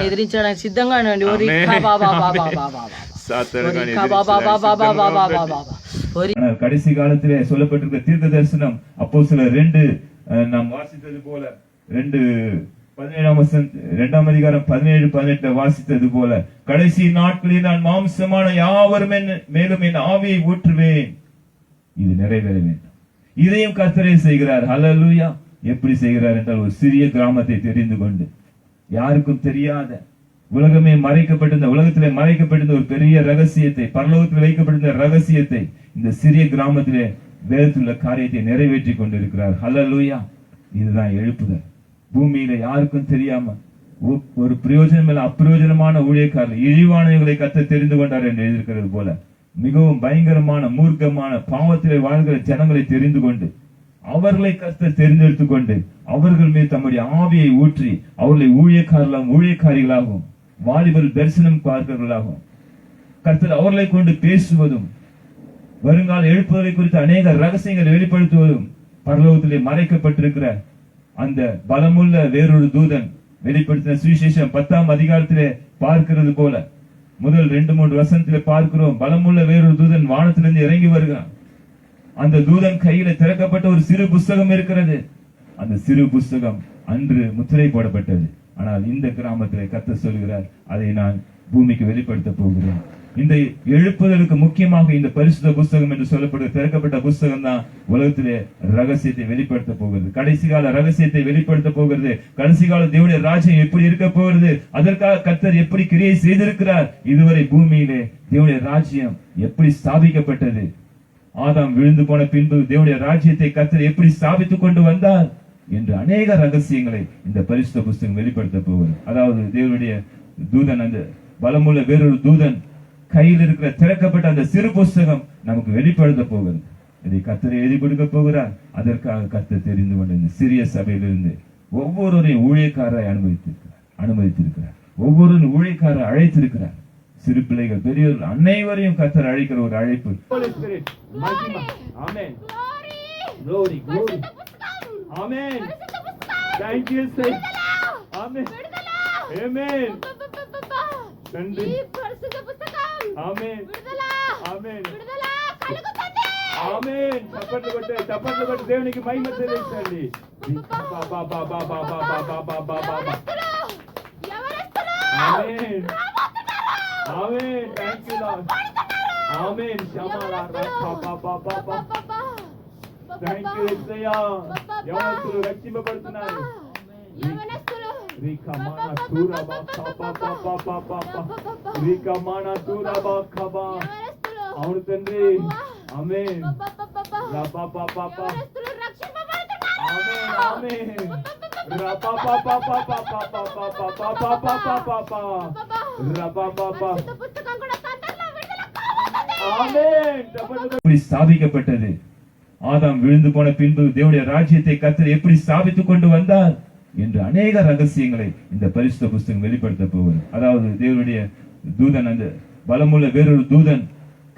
C: ఎదిరించడానికి సిద్ధంగా ఉండండి.
A: கடைசி காலத்திலே சொல்லப்பட்டிருக்க தீர்க்க தரிசனம் அப்போஸ்தலர் 2 நாம் வாசித்தது போல 2 அதிகாரம் 17-18 வாசித்தது போல, கடைசி நாட்களில் நான் மாம்சமான யாவரும் மேலும் என் ஆவியை ஊற்றுவேன். இது நிறைவேற வேண்டும். இதையும் கர்த்தரே செய்கிறார். ஹல்லேலூயா. எப்படி செய்கிறார் என்றால், ஒரு சிறிய கிராமத்தை தெரிந்து கொண்டு, யாருக்கும் தெரியாத, உலகமே மறைக்கப்பட்டிருந்த, உலகத்திலே மறைக்கப்பட்டிருந்த ஒரு பெரிய ரகசியத்தை, பரலோகத்தில் வைக்கப்பட்டிருந்த ரகசியத்தை இந்த சிறிய கிராமத்திலே வேதத்துள்ள காரியத்தை நிறைவேற்றி கொண்டிருக்கிறார். ஹல்லேலூயா. இதுதான் எழுப்புதல். பூமியில யாருக்கும் தெரியாம ஒரு பிரயோஜனம் இல்ல அப்பிரயோஜனமான ஊழியக்காரர்கள், இழிவானவர்களை கர்த்தர் தெரிந்து கொண்டார் என்று எழுதியிருக்கிறது போல, மிகவும் பயங்கரமான மூர்க்கமான பாவத்திலே வாழ்கிற ஜனங்களை தெரிந்து கொண்டு, அவர்களை கர்த்தர் தெரிந்தெடுத்துக் கொண்டு, அவர்கள் மீது தம்முடைய ஆவியை ஊற்றி, அவர்களை ஊழியக்காரிகளாகவும் வாலிபல் தரிசனம் பார்க்கிறவர்களாகவும் கர்த்தர் அவர்களை கொண்டு பேசுவதும், வருங்கால எழுப்புதலை குறித்து அநேக ரகசியங்களை வெளிப்படுத்துவதும், பரலோகத்திலே மறைக்கப்பட்டிருக்கிற அந்த பலமுள்ள வேறொரு தூதன் வெளிப்படுத்தின சுவிசேஷம் 10ஆம் அதிகாரத்திலே பார்க்கிறது போல, முதல் 2-3 வசனத்திலே பார்க்கிறோம். பலமுள்ள வேறொரு தூதன் வானத்திலிருந்து இறங்கி வருகிறான். அந்த தூதன் கையில திறக்கப்பட்ட ஒரு சிறு புஸ்தகம் இருக்கிறது. அந்த சிறு புஸ்தகம் அன்று முத்திரை போடப்பட்டது. ஆனால் இந்த கிராமத்திலே கர்த்தர் சொல்கிறார், அதை நான் பூமிக்கு வெளிப்படுத்த போகிறேன். இந்த எழுப்புதலுக்கு முக்கியமாக இந்த பரிசுத்த புஸ்தகம் என்று சொல்லப்படுகிற திறக்கப்பட்ட புஸ்தகம் தான் உலகத்திலே ரகசியத்தை வெளிப்படுத்த போகிறது. கடைசி கால ரகசியத்தை வெளிப்படுத்த போகிறது. கடைசி கால தேவனுடைய ராஜ்யம் எப்படி இருக்க போகிறது, அதற்காக கர்த்தர் எப்படி கிரியை செய்திருக்கிறார், இதுவரை பூமியிலே தேவனுடைய ராஜ்யம் எப்படி ஸ்தாபிக்கப்பட்டது, ஆதாம் விழுந்து போன பின்பு தேவனுடைய ராஜ்யத்தை கர்த்தர் எப்படி ஸ்தாபித்துக் கொண்டு வந்தார் என்று அநேக ரகசியங்களை இந்த பரிசுத்த புஸ்தகம் வெளிப்படுத்த போகிறது. அதாவது தேவனுடைய தூதன், அந்த பலமுள்ள வேறொரு தூதன் கையில் இருக்கிற திறக்கப்பட்ட அந்த சிறு புஸ்தகம் நமக்கு வெளிப்படுத்த போகிறது. இதை கர்த்தர் எழுதி கொடுக்க போகிறார். அதற்காக கர்த்தர் தெரிந்து கொண்ட இந்த சிறிய சபையிலிருந்து ஒவ்வொருவரையும் ஊழியக்காரரை அனுமதித்திருக்கிறார். ஒவ்வொருவரும் ஊழியக்காரரை அழைத்திருக்கிறார். சிறு பிள்ளைகள், பெரியவர்கள் அனைவரையும் கர்த்தர் அழைக்கிற ஒரு அழைப்பு.
D: Glory, glory. Amen. Thank you, sir. Amen. Amen. తండ్రి. Amen. Amen. Amen. చప్పట్లు కొట్టి దేవునికి మహిమ చెల్లించండి. Amen. Amen. Thank you, Lord. Amen. Shamala rakha. Thank you, Isaiah. యవనస్తులు రక్షింపబడుతున్నారు. రికమాన తురబా రికమాన తురబా ఖబా. అవును తండ్రి. ఆమేన్. రబా పాపా. ఆమేన్ ఆమేన్. రబా పాపా. రబా పాపా. ఆమేన్.
A: ஸ்தாபிக்கப்பட்டது. ஆதாம் விழுந்து போன பின்பு தேவனுடைய ராஜ்யத்தை கர்த்தர் எப்படி ஸ்தாபித்துக் கொண்டு வந்தார் என்று அநேக ரகசியங்களை இந்த பரிசுத்த புஸ்தகம் வெளிப்படுத்த போகிறது. அதாவது தேவனுடைய தூதன், அந்த பலமுள்ள வேறொரு தூதன்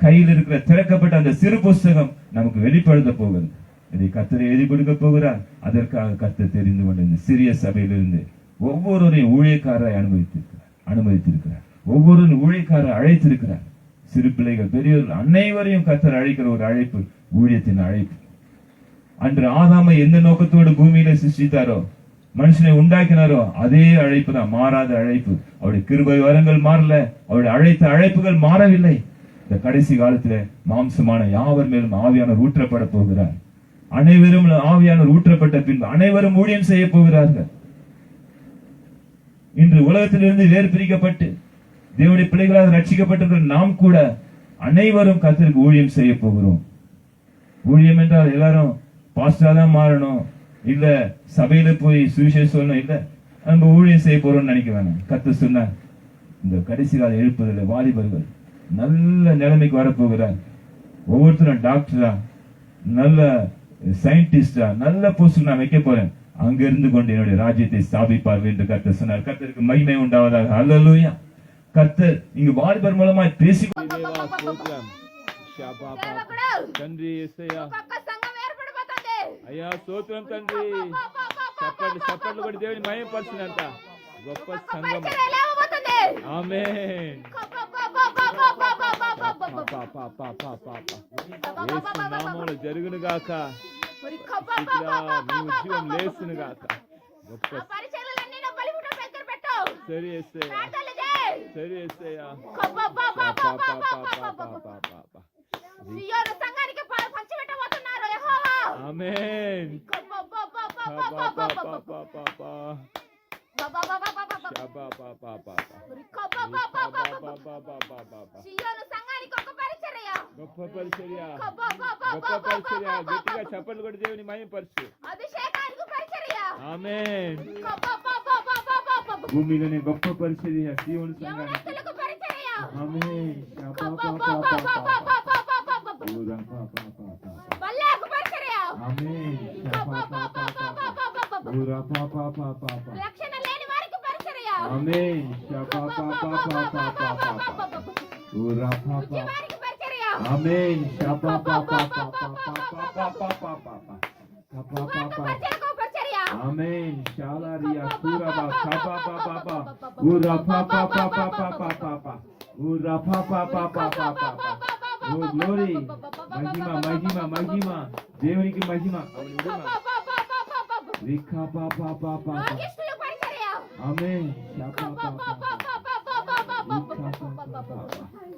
A: கையில் இருக்கிற திறக்கப்பட்ட அந்த சிறு புஸ்தகம் நமக்கு வெளிப்படுத்த போகிறது. இதை கர்த்தர் எழுதி கொடுக்க போகிறார். அதற்காக கர்த்தர் தெரிந்து கொண்ட இந்த சிறிய சபையிலிருந்து ஒவ்வொருவரையும் ஊழியக்காரரை அனுமதித்திருக்கிறார். ஒவ்வொருவரும் ஊழியக்காரரை அழைத்திருக்கிறார். சிறு பிள்ளைகள், பெரியவர்கள் அனைவரையும் கர்த்தர் அழைக்கிற ஒரு அழைப்பு, ஊழியத்தின் அழைப்பு. அன்று ஆதாமை எந்த நோக்கத்தோடு பூமியில சிருஷ்டித்தாரோ, மனுஷனை உண்டாக்கினாரோ, அதே அழைப்பு தான், மாறாத அழைப்பு. அவருடைய கிருபை வரங்கள் மாறல, அவருடைய அழைத்த அழைப்புகள் மாறவில்லை. இந்த கடைசி காலத்துல மாம்சமான யாவர் மேலும் ஆவியானவர் ஊற்றப்பட போகிறார். அனைவரும் ஆவியானவர் ஊற்றப்பட்ட பின்பு அனைவரும் ஊழியம் செய்ய போகிறார்கள். இன்று உலகத்திலிருந்து வேறு பிரிக்கப்பட்டு தேவனுடைய பிள்ளைகளாக ரட்சிக்கப்பட்டிருக்கிற நாம் கூட அனைவரும் கர்த்தருக்கு ஊழியம் செய்ய போகிறோம். ஊழியம் என்றால் எல்லாரும் பாஸ்டரா தான் மாறணும், இல்ல சபையில போய் சுவிசேஷம் சொல்லணும், இல்ல நம்ம ஊழியம் செய்ய போறோம்னு நினைக்க வேணாம். கர்த்தர் சொன்னார், இந்த கடைசி கால எழுப்புதல வாலிபர்கள் நல்ல நிலைமைக்கு வரப்போகிறார். ஒவ்வொருத்தரும் டாக்டரா, நல்ல சயின்டிஸ்டா, நல்ல போஸ்ட் நான் வைக்க போறேன். அங்க இருந்து கொண்டு என்னுடைய ராஜ்யத்தை ஸ்தாபிப்பார்கள் என்று கர்த்தர் சொன்னார். கர்த்தருக்கு மகிமை உண்டாவதாக. அல்லேலூயா. கர்த்தர் இங்கு வாலிபர் மூலமா பேசி
D: తండ్రి యేసయ్యా. అయ్యా స్తోత్రం తండ్రి. చప్పట్లు కొట్టి దేవుని మహిమపరచునంత గొప్ప సంఘం. ఆమేన్. యేసు నామములో జరుగును గాక. జీవం లేసును గాక. గొప్ప సరి యేసయ్యా. సరి యేసయ్యా.
C: సియోను సంఘానికి పంచిపెట్టబోతున్నారు యెహోవా.
D: ఆమేన్.
C: సియోను సంఘానికి ఒక పరిచర్య.
D: గొప్ప పరిచర్య. గట్టిగా చప్పట్లు కొట్టి దేవుని మహిమపరచు.
C: అభిషేకానికి పరిచర్య.
D: ఆమేన్. భూమిలోనే గొప్ప పరిచర్య సియోను సంఘానికి. ఆమేన్.
C: బల్లకు పరిచర్య.
D: ఆమేన్.
C: రక్షణ లేని వారికి పరిచర్య.
D: ఆమేన్.
C: వారికి పరిచర్య.
D: ఆమేన్. ఆమేన్. షాలారియా కూరబా ఖబా బాబా ఉరఫా పాపా పాపా ఉరఫా పాపా పాపా. Oh glory. మహిమ దేవునికి మహిమ. రిఖా పాపా పాపా. ఆమేన్.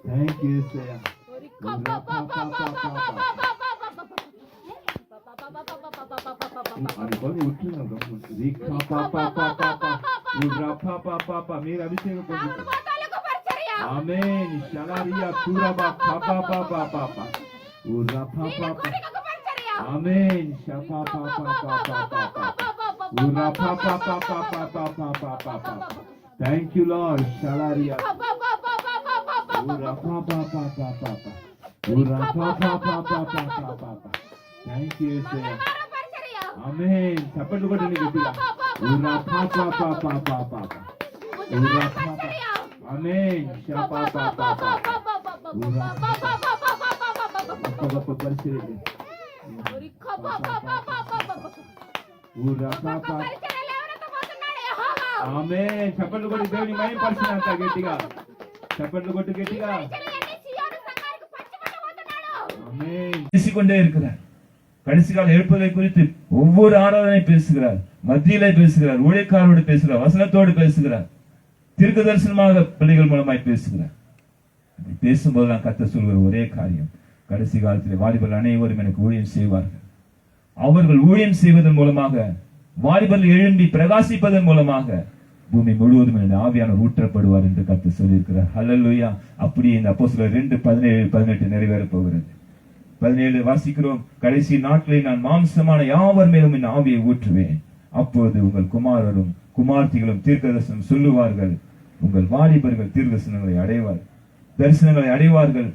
D: థ్యాంక్ యూ సయ్యా. మీరు అభిషేకం పొందుతారు. ఆమేన్. షలారియా కూరబా ఖబా బాబా ఉరఫా పాపా. ఆమేన్. షపా పాపా ఉరఫా పాపా. Thank you lord. షలారియా థ్యాంక్ యూ ఆమేన్. చప్పట్లు కొట్టండి గట్టిగా. ఆమేన్. గొప్ప పరిచర్య. ఆమేన్. చప్పట్లు కొట్టి దేవుని మహిమపరచండి గట్టిగా. చప్పట్లు కొట్టి గట్టిగా. ஆமென்.
A: பேசிக்கொண்டே இருக்கிறார். கடைசி கால எழுப்புதலை குறித்து ஒவ்வொரு ஆராதனை பேசுகிறார், மத்தியிலே பேசுகிறார், ஊழியக்காரோடு பேசுகிறார், வசனத்தோடு பேசுகிறார், தீர்க்க தரிசனமாக பிள்ளைகள் மூலமாய் பேசுகிறார். பேசும்போது நான் கர்த்தர் சொல்கிற ஒரே காரியம், கடைசி காலத்தில் வாலிபர்கள் அனைவரும் எனக்கு ஊழியம் செய்வார்கள். அவர்கள் ஊழியம் செய்வதன் மூலமாக, வாலிபர்கள் எழும்பி பிரகாசிப்பதன் மூலமாக பூமி முழுவதும் என்னுடைய ஆவியானவர் ஊற்றப்படுவார் என்று கர்த்தர் சொல்லியிருக்கிறார். ஹல்லேலூயா. அப்படியே இந்த அப்போஸ்தலர் 2:17-18 நிறைவேறப் போகிறது. 17 வாசிக்கிறோம், கடைசி நாட்களில் நான் மாம்சமான யாவர் மேலும் என் ஆவியை ஊற்றுவேன். அப்போது உங்கள் குமாரரும் குமார்த்திகளும் தீர்க்கதரிசனம் சொல்லுவார்கள், உங்கள் வாலிபர்கள் தீர்க்கதரிசனங்களை தரிசனங்களை அடைவார்கள்,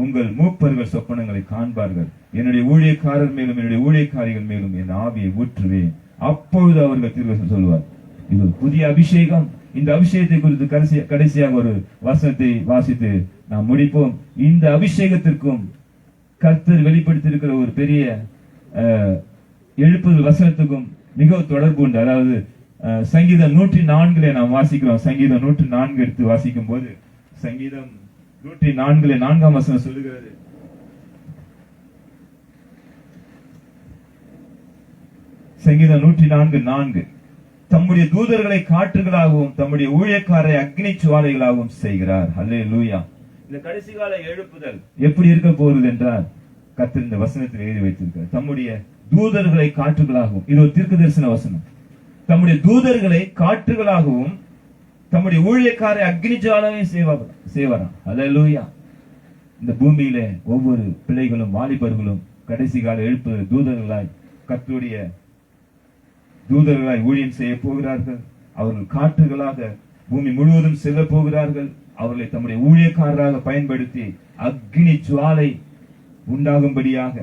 A: உங்கள் மூப்பர்கள் சொப்பனங்களை காண்பார்கள். என்னுடைய ஊழியக்காரர் மேலும் என்னுடைய ஊழியக்காரிகள் மேலும் என் ஆவியை ஊற்றுவேன். அப்பொழுது அவர்கள் தீர்க்கதரிசனம் சொல்லுவார். இது புதிய அபிஷேகம். இந்த அபிஷேகத்தை குறித்து கடைசியாக ஒரு வசனத்தை வாசித்து நாம் முடிப்போம். இந்த அபிஷேகத்திற்கும் கர்த்தர் வெளிப்படுத்தியிருக்கிற ஒரு பெரிய எழுப்புதல் வசனத்துக்கும் மிகவும் தொடர்பு உண்டு. அதாவது சங்கீதம் 104 நாம் வாசிக்கிறோம். சங்கீதம் 104 எடுத்து வாசிக்கும் போது சங்கீதம் 104 4ஆம் வசனம் சொல்லுகிறது, சங்கீதம் 104:4, தம்முடைய தூதர்களை காற்றுகளாகவும் தம்முடைய ஊழியக்காரை அக்னி சுவாலைகளாகவும் செய்கிறார். ஹல்லேலூயா. இந்த கடைசி கால எழுப்புதல் எப்படி இருக்க போகிறது என்றால், கர்த்தர் இந்த வசனத்தில் எழுதி வைத்திருக்கிறார், தம்முடைய தூதர்களை காற்றுகளாகவும். இது ஒரு தீர்க்க தரிசன வசனம். தம்முடைய தூதர்களை காற்றுகளாகவும் தம்முடைய ஊழியக்காரை அக்னி ஜுவாலையும் செய்வாராம். ஹல்லேலூயா. இந்த பூமியில ஒவ்வொரு பிள்ளைகளும் வாலிபர்களும் கடைசி கால எழுப்புதல் தூதர்களாய் கர்த்தருடைய தூதர்களாய் ஊழியம் செய்ய போகிறார்கள். அவர்கள் காற்றுகளாக பூமி முழுவதும் செல்ல போகிறார்கள். அவர்களை தம்முடைய ஊழியக்காரராக பயன்படுத்தி அக்னி ஜுவாலை உண்டாகும்படியாக,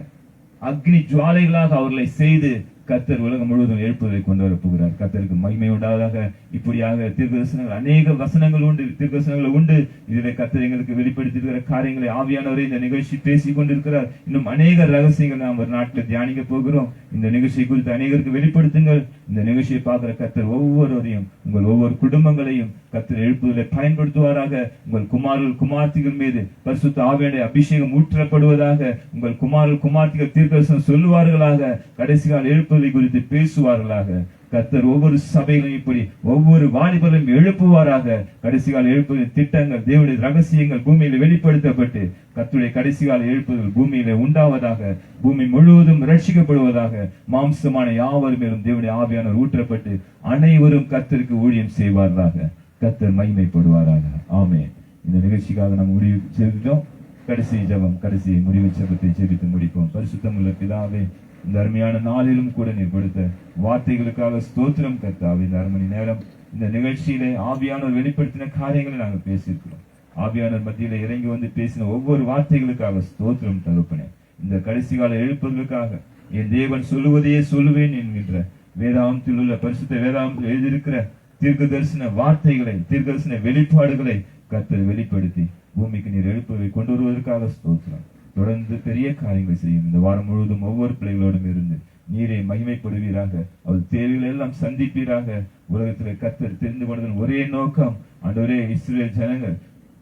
A: அக்னி ஜுவாலைகளாக அவர்களை செய்து கர்த்தர் உலகம் முழுவதும் எழுப்புதலை கொண்டு வரப் போகிறார். கர்த்தருக்கு மகிமை உண்டாவதாக. இப்படியாக தீர்க்கதரிசனங்கள் அநேக வசனங்கள் உண்டு, தீர்க்கதரிசனங்கள் உண்டு. இதிலே கர்த்தர் எங்களுக்கு வெளிப்படுத்தியிருக்கிற காரியங்களை ஆவியானவரை இந்த நிகழ்ச்சி பேசிக் கொண்டிருக்கிறார். இன்னும் அநேக ரகசியங்கள் நாம் ஒரு நாட்டில் தியானிக்க போகிறோம். இந்த நிகழ்ச்சியை குறித்து அநேகருக்கு வெளிப்படுத்துங்கள். இந்த நிகழ்ச்சியை பார்க்கிற கர்த்தர் ஒவ்வொருவரையும், உங்கள் ஒவ்வொரு குடும்பங்களையும் கர்த்தர் எழுப்புதலை பயன்படுத்துவாராக. உங்கள் குமாரர்கள் குமார்த்திகள் மீது பரிசுத்த ஆவியானுடைய அபிஷேகம் ஊற்றப்படுவதாக. உங்கள் குமாரர்கள் குமார்த்திகள் தீர்க்கதரிசனம் சொல்லுவார்களாக. கடைசி கால எழுப்புதலை குறித்து பேசுவார்களாக. கர்த்தர் ஒவ்வொரு சபைகளையும் இப்படி ஒவ்வொரு வாலிபரையும் எழுப்புவாராக. கடைசி கால எழுப்புதல் திட்டங்கள், தேவனுடைய ரகசியங்கள் பூமியில வெளிப்படுத்தப்பட்டு கர்த்தருடைய கடைசி கால எழுப்புதல் பூமியில உண்டாவதாக. பூமி முழுவதும் ரட்சிக்கப்படுவதாக. மாம்சமான யாவர் மேலும் தேவனுடைய ஆவியானவர் ஊற்றப்பட்டு அனைவரும் கர்த்தருக்கு ஊழியம் செய்வார்களாக. கர்த்தர் மகிமைப்படுவாராக. ஆமென். இந்த நிகழ்ச்சிக்காக நாம் முடிவு செய்தோம். கடைசி ஜெபம், கடைசி முடிவு ஜெபத்தை ஜெபித்து முடிப்போம். பரிசுத்தமுள்ள பிதாவே, இந்த அருமையான நாளிலும் கூட நீர் கொடுத்த வார்த்தைகளுக்காக ஸ்தோத்திரம் கர்த்தாவே. இந்த 1/2 மணி நேரம் இந்த நிகழ்ச்சியிலே ஆவியானவர் வெளிப்படுத்தின காரியங்களை நாங்கள் பேசியிருக்கிறோம். ஆவியானவர் மத்தியில இறங்கி வந்து பேசின ஒவ்வொரு வார்த்தைகளுக்காக ஸ்தோத்திரம் தகப்பனே. இந்த கடைசி கால எழுப்புதலுக்காக என் தேவன் சொல்லுவதையே சொல்லுவேன் என்கின்ற வேதாகமத்தில் உள்ள பரிசுத்த வேதாகமத்தில் எழுதியிருக்கிற தீர்க்க தரிசன வார்த்தைகளை, தீர்க்க தரிசன வெளிப்பாடுகளை கர்த்தர் வெளிப்படுத்தி பூமிக்கு நீர் எழுப்புதலை கொண்டு வருவதற்காக ஸ்தோத்திரம். தொடர்ந்து பெரிய காரியங்களை செய்யும். இந்த வாரம் முழுவதும் ஒவ்வொரு பிள்ளைகளோடும் இருந்து நீரை மகிமைப்படுவீராக. அவர் தேவைகளை எல்லாம் சந்திப்பீராக. உலகத்தில் கர்த்தர் தெரிந்து கொண்டதன் ஒரே நோக்கம், ஆண்டவரே, இஸ்ரவேல் ஜனங்கள்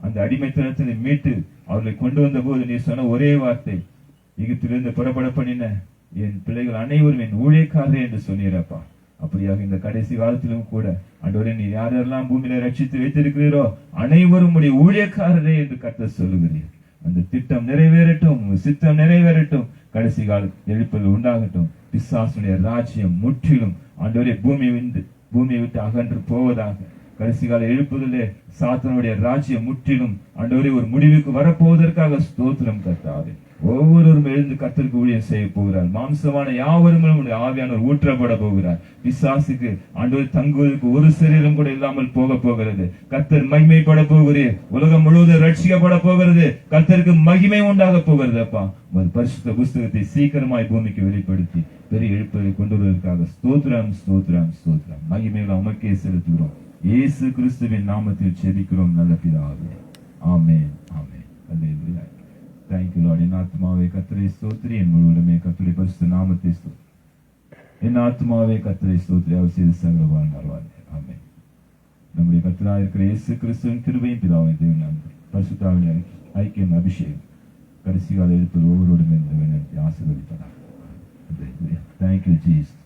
A: அந்த அடிமைத்தனத்தை மீட்டு அவர்களை கொண்டு வந்த போது நீர் சொன்ன ஒரே வார்த்தை, எகிப்திலிருந்து புறப்பட பண்ணின என் பிள்ளைகள் அனைவரும் என் ஊழியக்காரரே என்று சொன்னீரப்பா. அப்படியாக இந்த கடைசி காலத்திலும் கூட ஆண்டவரே, நீர் யாரெல்லாம் பூமியில ரட்சித்து வைத்திருக்கிறீரோ அனைவரும் உடைய ஊழியக்காரரே என்று கர்த்தர் சொல்லுகிறீர். அந்த திட்டம் நிறைவேறட்டும், சித்தம் நிறைவேறட்டும். கடைசி கால எழுப்புதல் உண்டாகட்டும். பிசாசுடைய ராஜ்யம் முற்றிலும் ஆண்டவரே பூமியை விட்டு அகன்று போவதாக. கடைசி கால எழுப்புதலே சாத்தானுடைய ராஜ்யம் முற்றிலும் ஆண்டவரே ஒரு முடிவுக்கு வரப்போவதற்காக ஸ்தோத்திரம் கர்த்தாவே. ஒவ்வொருவரும் எழுந்து கர்த்தருக்கு ஊழியம் செய்ய போகிறார். மாம்சமான யாவரும் நம்முடைய ஆவியானவர் ஊற்றப்பட போகிறார். பிசாசுக்கு ஆண்டவர் தங்குவதற்கு ஒரு சரீரம் கூட இல்லாமல் போக போகிறது. கர்த்தர் மகிமைப்பட போகிறேன். உலகம் முழுவதும் ரட்சிக்கப்பட போகிறது. கர்த்தருக்கு மகிமை உண்டாக போகிறது. அப்பா ஒரு பரிசுத்த புஸ்தகத்தை சீக்கிரமாய் பூமிக்கு வெளிப்படுத்தி பெரிய எழுப்பை கொண்டு வருவதற்காக ஸ்தோத்திரம் ஸ்தோத்திரம் ஸ்தோத்திரம். மகிமையில உமக்கே செலுத்துகிறோம். இயேசு கிறிஸ்துவின் நாமத்தில் செபிக்கிறோம் நல்ல பிதாவே. ஆமென் ஆமென். அல்லேலூயா. Thank you Lord. என் ஆத்மாவே கர்த்தரை ஸ்தோத்திரி, என் முழுவதுமே கர்த்தருடைய பரிசுத்த நாமத்தை ஸ்தோத்திரி. என் ஆத்மாவே கர்த்தரை ஸ்தோத்திரி, அவர் செய்த சகல வாழ்நாள். ஆமென். நம்முடைய கர்த்தராக இருக்கிற இயேசு கிறிஸ்துவின் கிருபையும் பிதாவின் தேவன் அன்பும் பரிசுத்த ஐக்கியம் அபிஷேகம் கடைசி கால இருப்பது ஒவ்வொருவரும் ஆசீர்வதிப்பார். Thank you Jesus.